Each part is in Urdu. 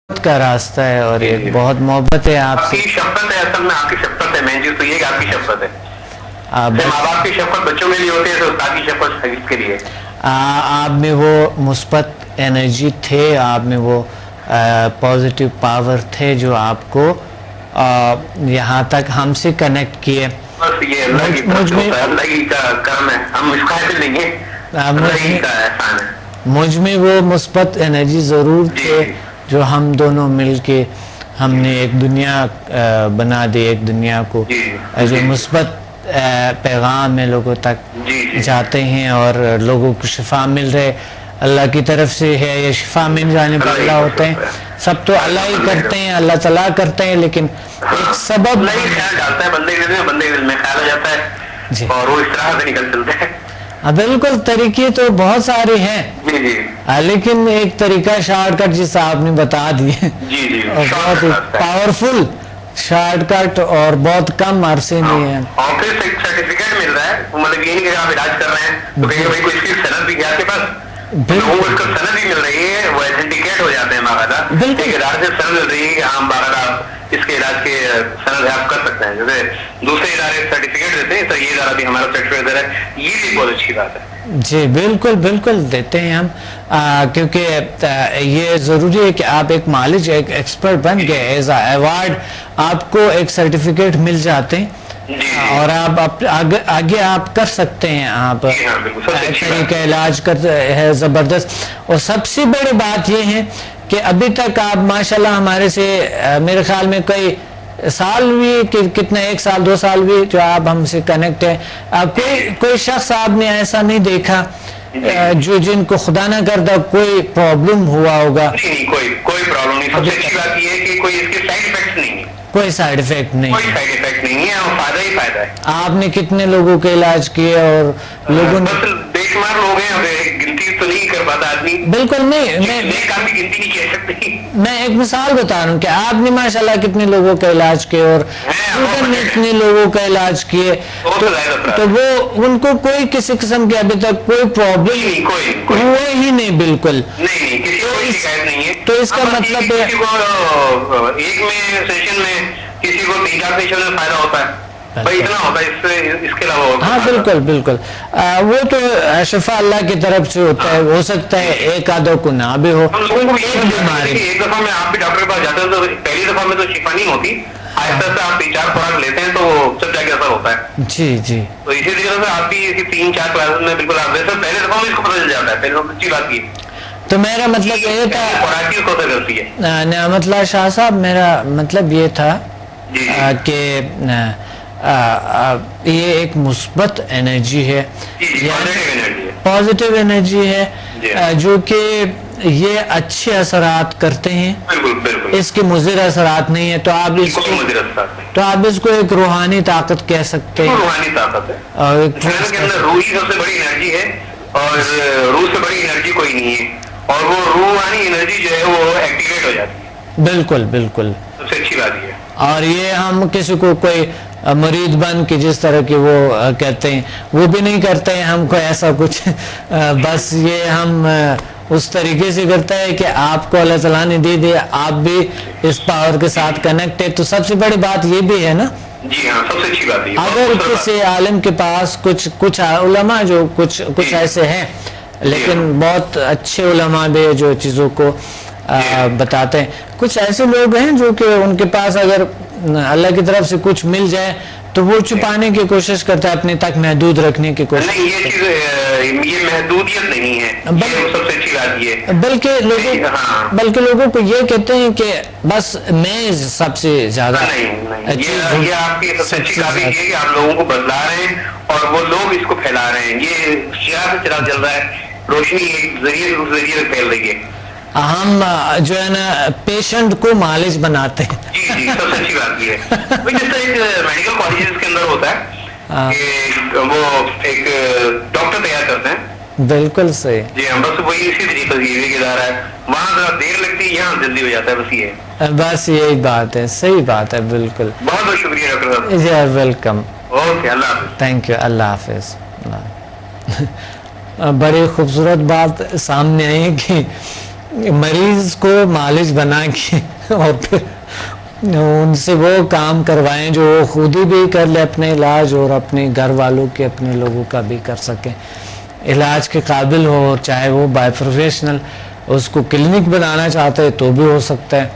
کا راستہ ہے اور ایک بہت محبت ہے آپ سے. آپ کی شفقت ہے، اصل میں آپ کی شفقت ہے. مین چیز تو یہ کہ آپ کی شفقت ہے. ماں باپ کی شفقت بچوں کے لیے ہوتی ہے تو استاد کی شفقت شاگرد کے لیے. آپ میں وہ مثبت انرجی تھے، آپ میں وہ پازیٹیو پاور تھے جو آپ کو یہاں تک ہم سے کنیکٹ کیے. بس یہ اللہ کی طرف سے ہوتا ہے، اللہ کی کرم ہے، ہم اس قابل نہیں ہیں، اللہ ہی کا احسان ہے. مجھ میں وہ مثبت انرجی ضرور تھے جو ہم دونوں مل کے ہم نے ایک دنیا بنا دی، ایک دنیا کو جو مثبت پیغام ہے لوگوں تک جاتے ہیں اور لوگوں کو شفا مل رہے. اللہ کی طرف سے ہے، یہ شفا مل جانے پر اللہ ہوتے ہیں. سب تو اللہ ہی کرتے ہیں، اللہ تعالیٰ کرتے ہیں، لیکن ایک سبب نہیں خیال ڈالتا ہے بندے کے دل میں خیال ہو جاتا ہے اور وہ اس طرح سے نکل چلتا ہے. بالکل، طریقے تو بہت سارے ہیں لیکن ایک طریقہ شارٹ کٹ جس آپ نے بتا دیے، بہت پاورفل شارٹ کٹ اور بہت کم عرصے میں ہے. اور پھر سرٹیفکیٹ مل رہا ہے، مطلب یہ نہیں کہ آپ علاج کر رہے ہیں تو کہیں بھائی کوئی اس کی سند بھی ہے آپ کے پاس، وہ اس کو سند بھی مل رہی ہے، وہ ایتھنٹیکیٹ ہو جاتے ہیں باقاعدہ. ایک ادارے سے سند مل رہی ہے کہ ہم باقاعدہ اس کے علاج کے سند آپ کر سکتے ہیں. جیسے دوسرے ادارے سرٹیفکیٹ دیتے ہیں تو یہ ادارہ بھی ہمارا سرٹیفکیٹ دے رہا ہے، یہ بھی بہت اچھی بات ہے. جی بالکل بالکل دیتے ہیں ہم، کیونکہ یہ ضروری ہے کہ آپ ایک مالج ایک ایکسپرٹ بن گئے. ایز اے ایوارڈ آپ کو ایک سرٹیفکیٹ مل جاتے ہیں اور آپ آگے آپ کر سکتے ہیں. آپ طریقہ علاج کرتے ہے زبردست. اور سب سے بڑی بات یہ ہے کہ ابھی تک آپ ماشاءاللہ ہمارے سے میرے خیال میں کوئی سال بھی کتنا 1 سال 2 سال بھی جو آپ ہم سے کنیکٹ ہے، کوئی شخص آپ نے ایسا نہیں دیکھا جو جن کو خدا نہ کردہ کوئی پرابلم ہوا ہوگا؟ کوئی پرابلم نہیں. سب سے اچھی بات یہ ہے کہ کوئی اس کے سائیڈ ایفیکٹس نہیں ہے. کوئی سائیڈ افیکٹ نہیں، کوئی سائیڈ افیکٹ نہیں ہے اور فائدہ ہی فائدہ ہے. آپ نے کتنے لوگوں کے علاج کیے اور لوگوں نے بے شمار لوگ ہیں، گنتی تو نہیں کر پاتا آدمی. بالکل نہیں، میں گنتی نہیں کہہ سکتی. میں ایک مثال بتا رہا ہوں کہ آپ نے ماشاءاللہ کتنے لوگوں کا علاج کیے اور اتنے لوگوں کا علاج کیے تو وہ ان کو کوئی کسی قسم کی ابھی تک کوئی پرابلم ہوا ہی نہیں. بالکل نہیں، کسی کو کوئی شکایت نہیں ہے. تو اس کا مطلب ہے کسی کو ایک میں سیشن میں کسی کو 3-4 سیشن میں فائدہ ہوتا ہے، بھائی اتنا ہوتا ہے، اس کے علاوہ. ہاں بالکل بالکل، وہ تو شفا اللہ کی طرف سے ہوتا ہے. ہو سکتا ہے ایک آدھوں کو نہ بھی ہو. ایک دفعہ میں آپ کے ڈاکٹر کے پاس جاتا ہوں تو پہلی دفعہ میں تو شفا نہیں ہوتی، آہستہ آہستہ آپ 3-4 خوراک لیتے ہیں تو سب جا کے اثر ہوتا ہے. جی جی، تو اسی طریقے سے آپ بھی 3-4 کلاسز میں بالکل آپ ویسے پہلے دفعہ میں اس کو پتہ چل جاتا ہے. پہلے اچھی بات کی تو میرا مطلب یہ تھا، خوراک کو اثر کرتی ہے. نعمت اللہ شاہ صاحب، میرا مطلب یہ تھا کہ یہ ایک مثبت انرجی ہے، پازیٹیو انرجی ہے جو کہ یہ اچھے اثرات کرتے ہیں، اس کے مضر اثرات نہیں ہے. تو آپ اس کو ایک روحانی طاقت کہہ سکتے ہیں. روحانی طاقت ہے اور کے اندر روح ہی سب سے بڑی انرجی ہے اور روح سے بڑی انرجی کوئی نہیں ہے اور وہ روحانی انرجی جو ہے وہ ایکٹیویٹ ہو جاتی ہے. بالکل بالکل، سب سے اچھی بات یہ ہے. اور یہ ہم کسی کو کوئی مرید بن کے جس طرح کی وہ کہتے ہیں وہ بھی نہیں کرتے ہیں ہم کو ایسا کچھ، بس یہ ہم اس طریقے سے کرتا ہے کہ آپ کو اللہ تعالیٰ نے دے دیا، آپ بھی اس پاور کے ساتھ کنیکٹ ہے. تو سب سے بڑی بات یہ بھی ہے نا. جی ہاں، سب سے اچھی بات ہے. اگر کسی عالم کے پاس کچھ علماء جو کچھ ایسے ہیں لیکن بہت اچھے علماء بھی جو چیزوں کو بتاتے ہیں، کچھ ایسے لوگ ہیں جو کہ ان کے پاس اگر اللہ کی طرف سے کچھ مل جائے تو وہ چھپانے کی کوشش کرتا ہے، اپنے تک محدود رکھنے کی کوشش. نہیں، یہ چیز یہ محدودیت نہیں ہے، سب سے اچھی بات یہ ہے. بلکہ لوگوں کو یہ کہتے ہیں کہ بس میں سب سے زیادہ. نہیں، یہ آپ کی سب سے اچھی بات یہ ہے کہ آپ لوگوں کو بدلا رہے ہیں اور وہ لوگ اس کو پھیلا رہے ہیں. یہ شعاع سے چراغ جل رہا ہے، روشنی ایک ذریعے سے پھیل رہی ہے. ہم جو ہے نا پیشنٹ کو مالج بناتے ہیں. جی سب سے اچھی بات یہ ہے. جس طرح ایک میڈیکل کالجز کے اندر ہوتا ہے کہ وہ ایک ڈاکٹر تیار کرتے ہیں. بالکل صحیح. جی ہم بس وہی اسی طریقے سے یہ ادارہ ہے، وہاں ذرا دیر لگتی ہے، یہاں جلدی ہو جاتا ہے. بس یہ بس یہی بات ہے، صحیح بات ہے. بالکل، بہت بہت شکریہ ڈاکٹر صاحب. جی ویلکم. اوکے، اللہ حافظ. تھینک یو، اللہ حافظ. بڑی خوبصورت بات سامنے آئی کہ مریض کو معالج بنا کے اور پھر ان سے وہ کام کروائیں جو وہ خود ہی بھی کر لے اپنے علاج اور اپنے گھر والوں کے اپنے لوگوں کا بھی کر سکیں, علاج کے قابل ہو, چاہے وہ بائی پروفیشنل اس کو کلینک بنانا چاہتے ہے تو بھی ہو سکتا ہے.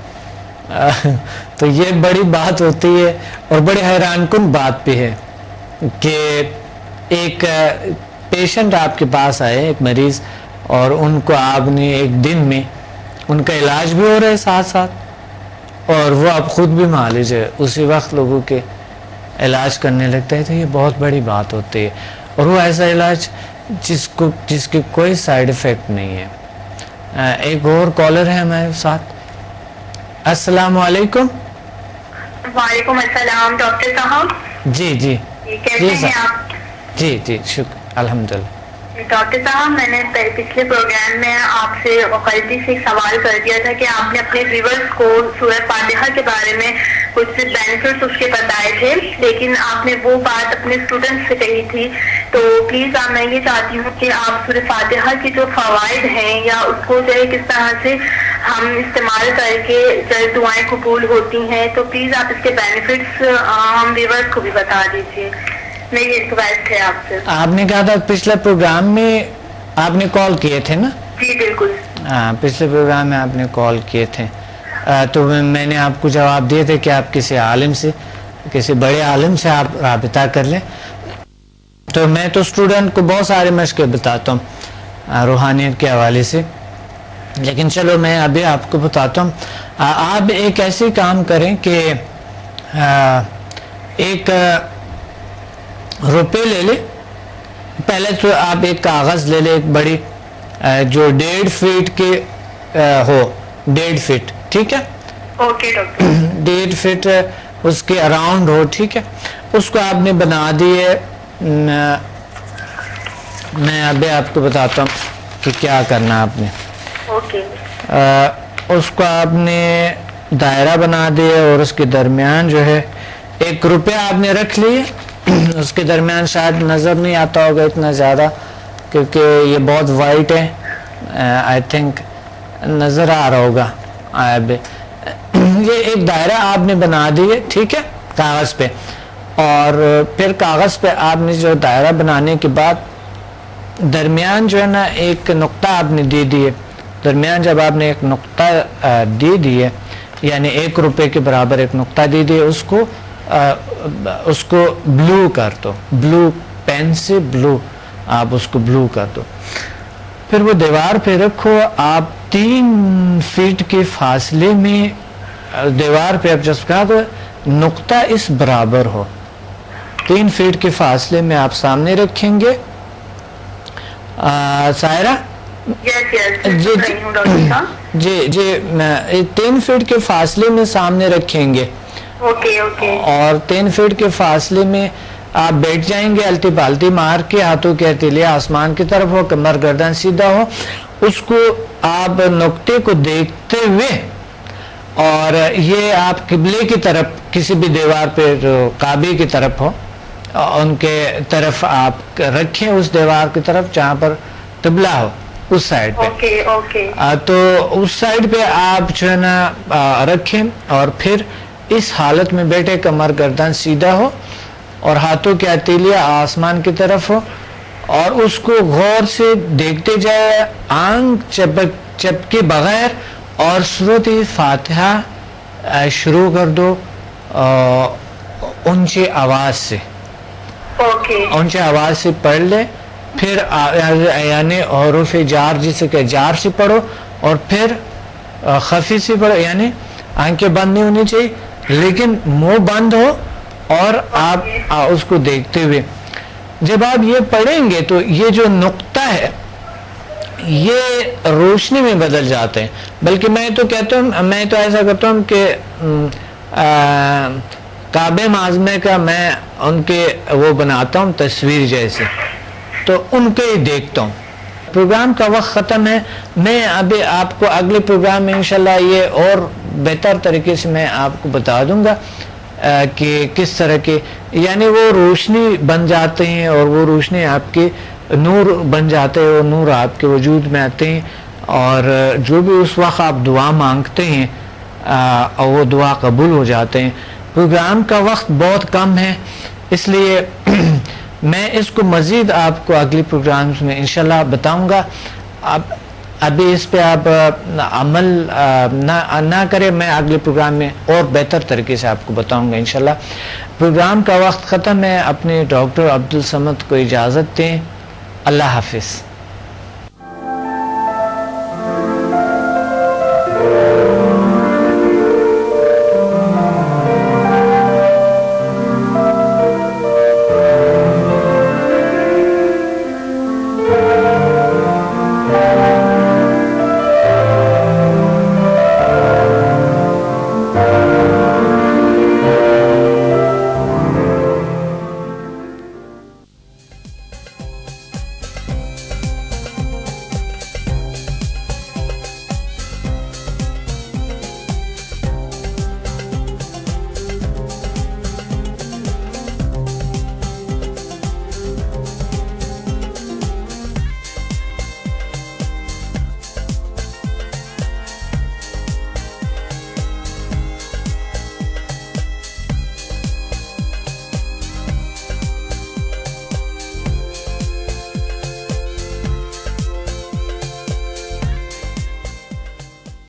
تو یہ بڑی بات ہوتی ہے اور بڑی حیران کن بات بھی ہے کہ ایک پیشنٹ آپ کے پاس آئے, ایک مریض, اور ان کو آپ نے ایک دن میں ان کا علاج بھی ہو رہا ہے ساتھ ساتھ, اور وہ اب خود بھی معالج ہے, اسی وقت لوگوں کے علاج کرنے لگتا ہے. تو یہ بہت بڑی بات ہوتی ہے, اور وہ ایسا علاج جس کے کوئی سائیڈ افیکٹ نہیں ہے. ایک اور کالر ہے ہمارے ساتھ. السلام علیکم. وعلیکم السلام ڈاکٹر صاحب. جی جی کیسے ہیں آپ؟ جی جی شکر الحمدللہ. ڈاکٹر صاحب میں نے پچھلے پروگرام میں آپ سے غلطی سے ایک سوال کر دیا تھا کہ آپ نے اپنے ویورز کو سورہ فاتحہ کے بارے میں کچھ بینیفٹس اس کے بتائے تھے, لیکن آپ نے وہ بات اپنے اسٹوڈنٹس سے کہی تھی. تو پلیز میں یہ چاہتی ہوں کہ آپ سورہ فاتحہ کے جو فوائد ہیں یا اس کو جو ہے کس طرح سے ہم استعمال کر کے دعائیں قبول ہوتی ہیں, تو پلیز آپ اس کے بینیفٹس ہم ویورز کو بھی بتا دیجیے. میری ریکویسٹ ہے آپ سے. آپ نے کہا تھا پچھلے پروگرام میں آپ نے کال کیے تھے نا؟ جی بالکل. ہاں پچھلے پروگرام میں آپ نے کال کیے تھے, تو میں نے آپ کو جواب دیے تھے کہ آپ کسی عالم سے, کسی بڑے عالم سے آپ رابطہ کر لیں. تو میں تو اسٹوڈنٹ کو بہت سارے مشقیں بتاتا ہوں روحانیت کے حوالے سے, لیکن چلو میں ابھی آپ کو بتاتا ہوں. آپ ایک ایسے کام کریں کہ ایک روپے لے لیں. پہلے تو آپ ایک کاغذ لے لیں, ایک بڑی جو 1.5 فٹ کے ہو, 1.5 فٹ, ٹھیک ہے؟ Okay doctor. 1.5 فٹ اس کے اراؤنڈ ہو, ٹھیک ہے؟ اس کو آپ نے بنا دیے. میں ابھی آپ کو بتاتا ہوں کہ کیا کرنا آپ نے. اوکے. اس کو آپ نے دائرہ بنا دیا اور اس کے درمیان جو ہے 1 روپیہ آپ نے رکھ لیے. اس کے درمیان شاید نظر نہیں آتا ہوگا اتنا زیادہ کیونکہ یہ بہت وائٹ ہے, آئی تھنک نظر آ رہا ہوگا. یہ ایک دائرہ آپ نے بنا دیے, ٹھیک ہے, کاغذ پہ. اور پھر کاغذ پہ آپ نے جو دائرہ بنانے کے بعد درمیان جو ہے نا ایک نقطہ آپ نے دے دیے. درمیان جب آپ نے ایک نقطہ دے دیے, یعنی 1 روپے کے برابر ایک نقطہ دے دیے, اس کو بلو کر دو, بلو پین سے بلو آپ اس کو بلو کر دو. پھر وہ دیوار پہ رکھو. آپ 3 فٹ کے فاصلے میں دیوار پہ آپ چسپکا دو, نقطہ اس برابر ہو. 3 فٹ کے فاصلے میں آپ سامنے رکھیں گے. سائرہ جی 3 فٹ کے فاصلے میں سامنے رکھیں گے. اور 3 فٹ کے فاصلے میں آپ بیٹھ جائیں گے, الٹی پالٹی مار کے, ہاتھوں کے ہتھیلے آسمان کی طرف ہو, کمر گردن سیدھا ہو. اس کو آپ نقطے کو دیکھتے ہوئے, اور یہ آپ قبلے کی طرف کسی بھی دیوار پہ جو کعبے کی طرف ہو ان کے طرف آپ رکھیں, اس دیوار کی طرف جہاں پر قبلہ ہو اس سائڈ پہ. تو اس سائڈ پہ آپ جو ہے نا رکھیں, اور پھر اس حالت میں بیٹھے, کمر گردن سیدھا ہو اور ہاتھوں کے ہتھیلے آسمان کی طرف ہو, اور اس کو غور سے دیکھتے جائے, آنکھ چپکے بغیر, اور سورۃ فاتحہ شروع کر دو اونچی آواز سے. اونچی آواز سے پڑھ لے. پھر یعنی حروف جار جسے کہ جار سے پڑھو, اور پھر خفی سے پڑھو, یعنی آنکھیں بند نہیں ہونی چاہیے لیکن منہ بند ہو, اور آپ اس کو دیکھتے ہوئے جب آپ یہ پڑھیں گے تو یہ جو نقطہ ہے یہ روشنی میں بدل جاتے ہیں. بلکہ میں تو کہتا ہوں, میں تو ایسا کرتا ہوں کہ کعبہ معظمہ کا میں ان کے وہ بناتا ہوں تصویر جیسے, تو ان کے ہی دیکھتا ہوں. پروگرام کا وقت ختم ہے. میں ابھی آپ کو اگلے پروگرام میں انشاءاللہ یہ اور بہتر طریقے سے میں آپ کو بتا دوں گا کہ کس طرح کے, یعنی وہ روشنی بن جاتے ہیں, اور وہ روشنی آپ کے نور بن جاتے ہیں, اور نور آپ کے وجود میں آتے ہیں, اور جو بھی اس وقت آپ دعا مانگتے ہیں اور وہ دعا قبول ہو جاتے ہیں. پروگرام کا وقت بہت کم ہے، اس لیے میں اس کو مزید آپ کو اگلی پروگرامز میں انشاءاللہ بتاؤں گا. ابھی اس پہ آپ عمل نہ کریں، میں اگلے پروگرام میں اور بہتر طریقے سے آپ کو بتاؤں گا انشاءاللہ. پروگرام کا وقت ختم ہے. اپنے ڈاکٹر عبدالصمد کو اجازت دیں. اللہ حافظ.